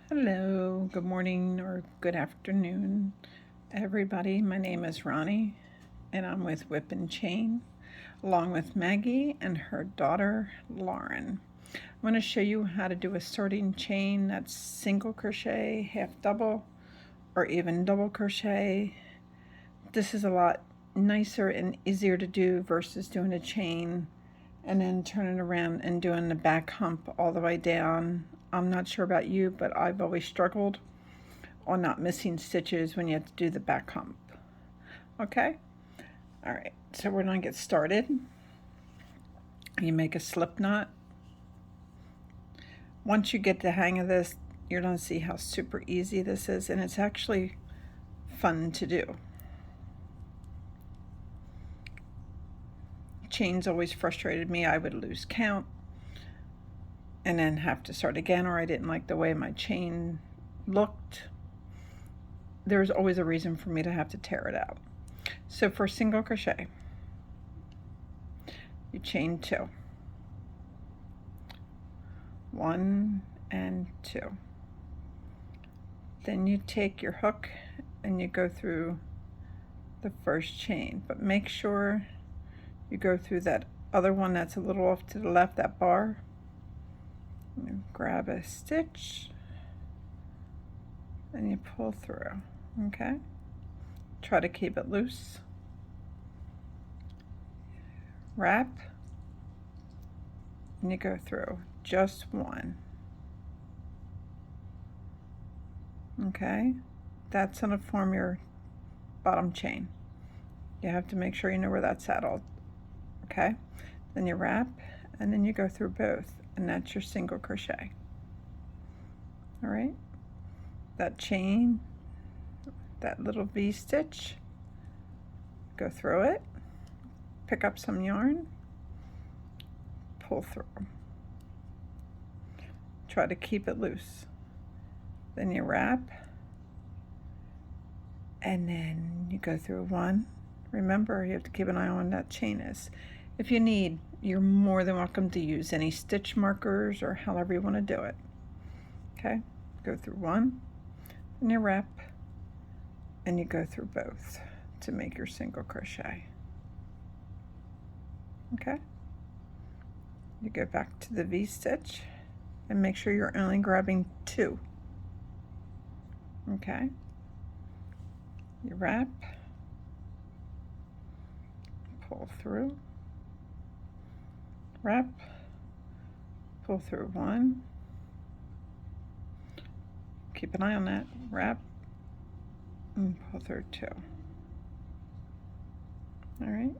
Hello, good morning or good afternoon, everybody. My name is Ronnie, and I'm with Whip and Chain, along with Maggie and her daughter Lauren. I'm going to show you how to do a sorting chain that's single crochet, half double, or even double crochet. This is a lot nicer and easier to do versus doing a chain and then turning around and doing the back hump all the way down. I'm not sure about you, but I've always struggled on not missing stitches when you have to do the back hump. Okay? All right, so we're gonna get started. You make a slip knot. Once you get the hang of this, you're gonna see how super easy this is, and it's actually fun to do. Chains always frustrated me. I would lose count and then have to start again, or I didn't like the way my chain looked. There's always a reason for me to have to tear it out. So for single crochet, you chain 2, 1 and 2. Then you take your hook and you go through the first chain, but make sure you go through that other one that's a little off to the left, that bar. You grab a stitch and you pull through. Okay, try to keep it loose. Wrap and you go through just 1. Okay, that's going to form your bottom chain. You have to make sure you know where that's at all. Okay, then you wrap and then you go through both, and that's your single crochet. All right, that chain, that little V stitch, go through it, pick up some yarn, pull through. Try to keep it loose. Then you wrap, and then you go through 1. Remember, you have to keep an eye on when that chain is. If you need, you're more than welcome to use any stitch markers or however you want to do it. Okay, go through 1, and you wrap, and you go through both to make your single crochet. Okay, you go back to the V stitch and make sure you're only grabbing 2. Okay, you wrap, pull through, wrap, pull through 1, keep an eye on that, wrap, and pull through 2. All right,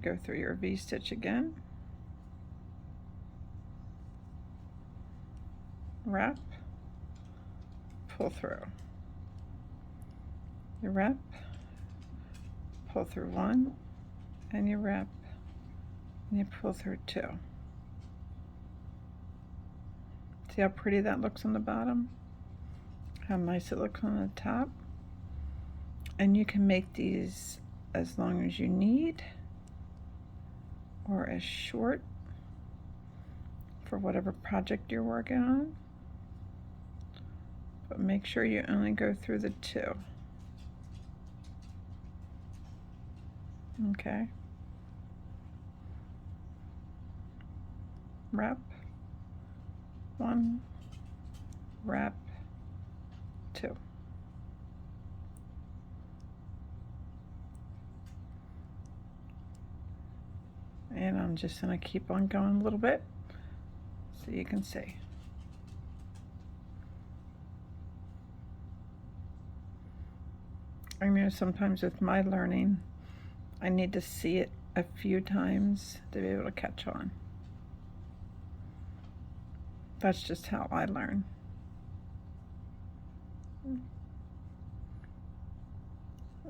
go through your V stitch again, wrap, pull through, you wrap, pull through 1, and you wrap, and you pull through 2. See how pretty that looks on the bottom? How nice it looks on the top? And you can make these as long as you need or as short for whatever project you're working on. But make sure you only go through the 2. Okay. Wrap, 1, wrap, 2. And I'm just going to keep on going a little bit so you can see. I know sometimes with my learning, I need to see it a few times to be able to catch on. That's just how I learn.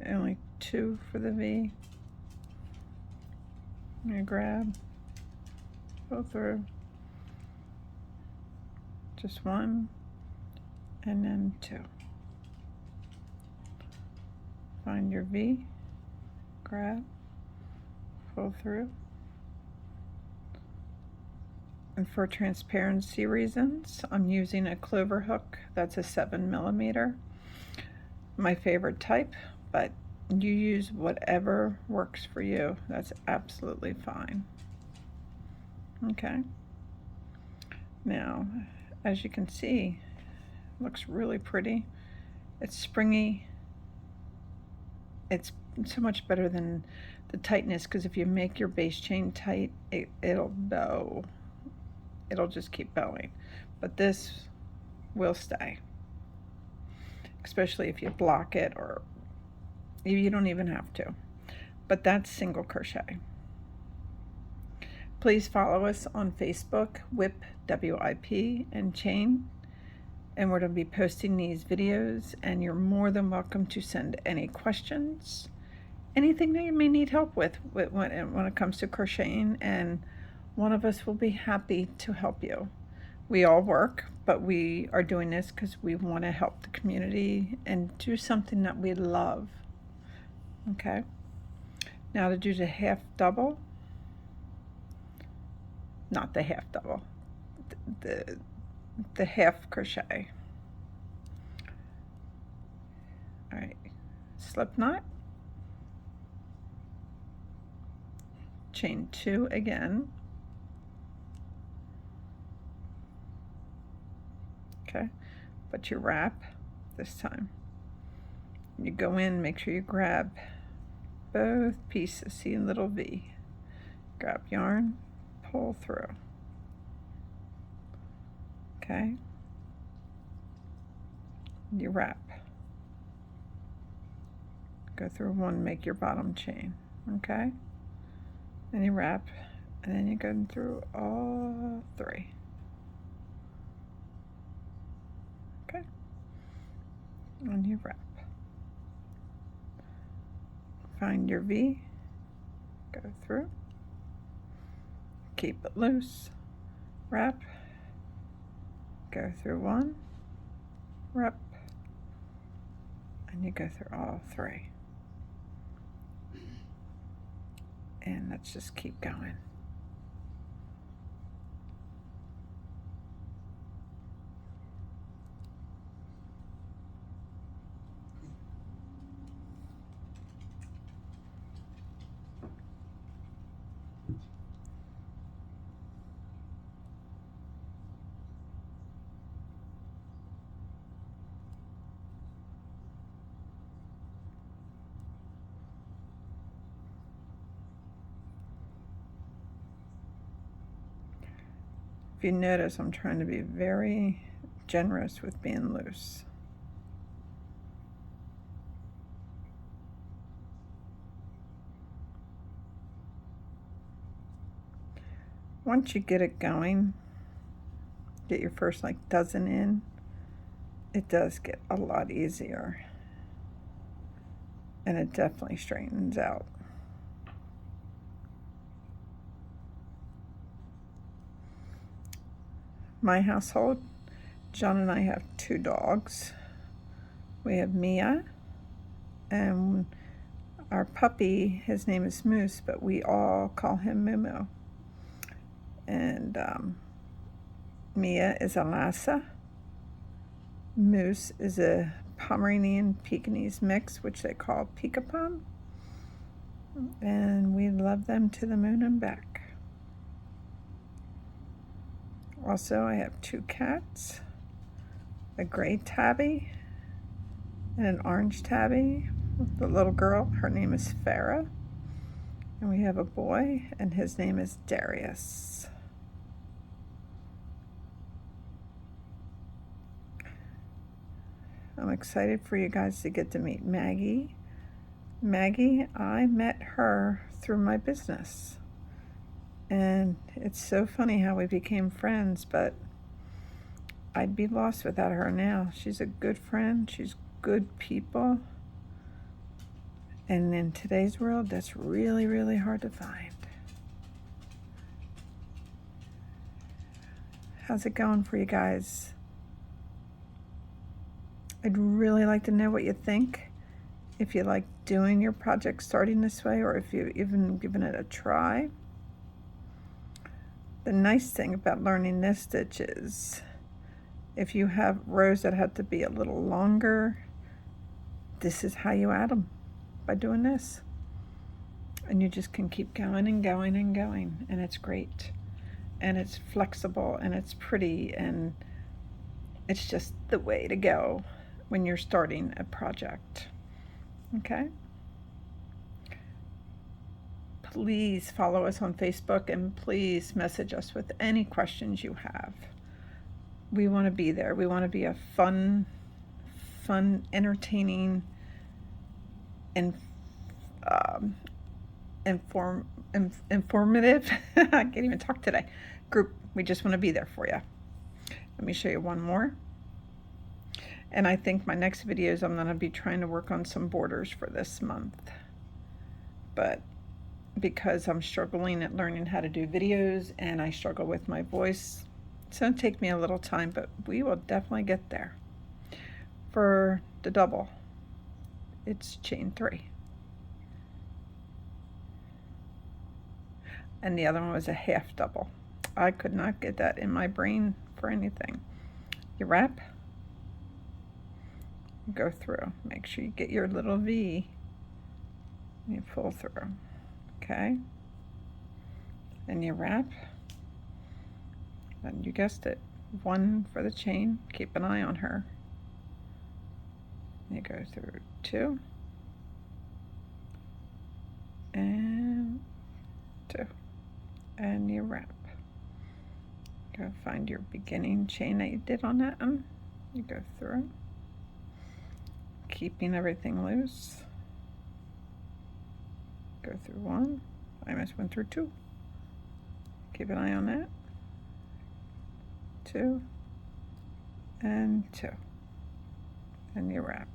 Only 2 for the V. You grab, go through, just 1, and then 2. Find your V, grab, pull through, And for transparency reasons, I'm using a clover hook that's a 7mm. My favorite type, but you use whatever works for you. That's absolutely fine. Okay. Now, as you can see, it looks really pretty. It's springy. It's so much better than the tightness, because if you make your base chain tight, it'll bow. It'll just keep bowing. But this will stay, especially if you block it, or you don't even have to. But that's single crochet. Please follow us on Facebook, WIP, W-I-P, and Chain. And we're going to be posting these videos, and you're more than welcome to send any questions, anything that you may need help with when it comes to crocheting, and one of us will be happy to help you. We all work, but we are doing this because we want to help the community and do something that we love. Okay, now to do the half double, not the half double, the half crochet. All right, slip knot, chain 2 again. Okay, but you wrap this time. You go in, make sure you grab both pieces. See a little V. Grab yarn, pull through. Okay, you wrap. Go through one, make your bottom chain. Okay, then you wrap, and then you go through all 3. Okay, and you wrap. Find your V, go through, keep it loose, wrap, go through 1, wrap, and you go through all 3. And let's just keep going. If you notice, I'm trying to be very generous with being loose. Once you get it going, get your first like dozen in, it does get a lot easier, and it definitely straightens out. My household, John and I have 2 dogs. We have Mia, and our puppy, his name is Moose, but we all call him Moo. And Mia is a Lhasa. Moose is a Pomeranian Pekingese mix, which they call Peekapom. And we love them to the moon and back. Also, I have 2 cats, a gray tabby and an orange tabby. The little girl, her name is Farah. And we have a boy, and his name is Darius. I'm excited for you guys to get to meet Maggie. Maggie, I met her through my business. And it's so funny how we became friends, but I'd be lost without her now. She's a good friend. She's good people. And in today's world, that's really, really hard to find. How's it going for you guys? I'd really like to know what you think. If you like doing your project starting this way, or if you've even given it a try. The nice thing about learning this stitch is if you have rows that have to be a little longer, this is how you add them, by doing this. And you just can keep going and going and going, and it's great. And it's flexible and it's pretty, and it's just the way to go when you're starting a project. Okay? Please follow us on Facebook and please message us with any questions you have. We want to be there. We want to be a fun, entertaining, and informative, I can't even talk today, group. We just want to be there for you. Let me show you one more. And I think my next videos I'm going to be trying to work on some borders for this month. But because I'm struggling at learning how to do videos and I struggle with my voice, it's going to take me a little time, but we will definitely get there. For the double, it's chain 3. And the other one was a half double. I could not get that in my brain for anything. You wrap, go through, make sure you get your little V, and you pull through, okay? And you wrap, and you guessed it, 1 for the chain, keep an eye on her. You go through 2, and 2, and you wrap. Go find your beginning chain that you did on that one. You go through, keeping everything loose. Go through 1. I almost went through 2. Keep an eye on that. 2 and 2, and you wrap.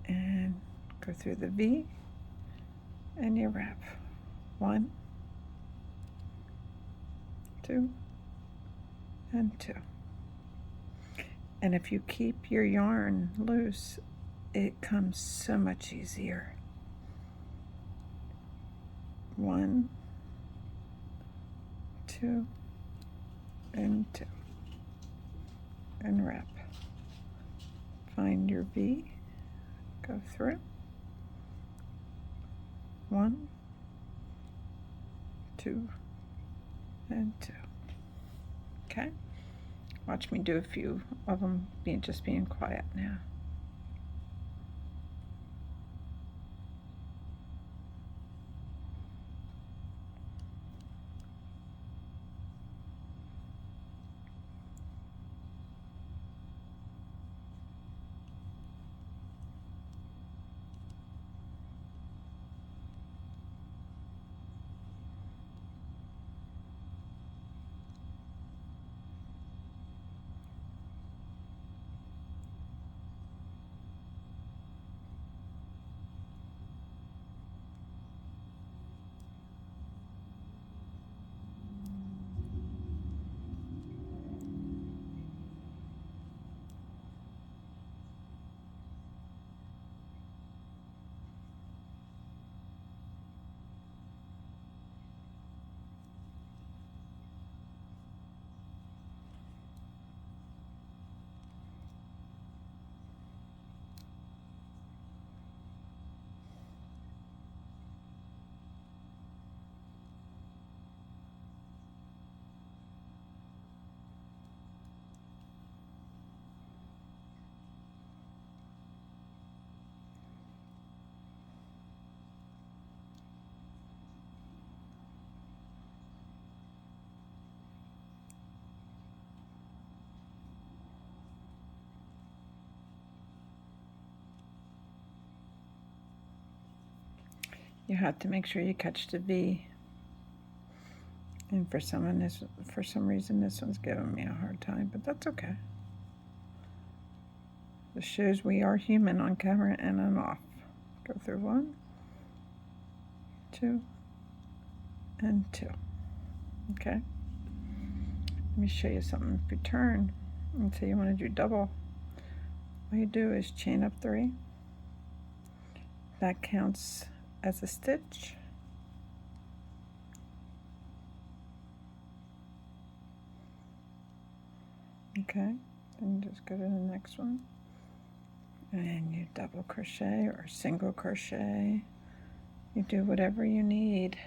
And go through the V, and you wrap. 1, 2, and 2. And if you keep your yarn loose, it comes so much easier. 1, 2, and 2, and wrap. Find your V, go through. 1, 2, and 2. Okay? Watch me do a few of them, just being quiet now. You have to make sure you catch the V. And for some reason, this one's giving me a hard time, but that's okay. This shows we are human on camera and on off. Go through 1, 2, and 2. Okay? Let me show you something. If you turn and say you want to do double, all you do is chain up 3. That counts as a stitch. Okay, then just go to the next one, and you double crochet or single crochet. You do whatever you need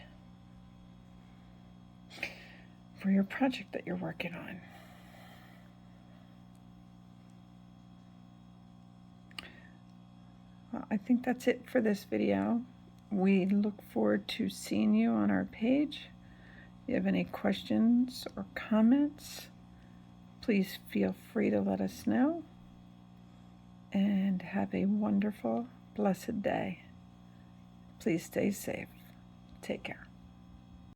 for your project that you're working on. Well, I think that's it for this video. We look forward to seeing you on our page. If you have any questions or comments, please feel free to let us know. And have a wonderful, blessed day. Please stay safe. Take care.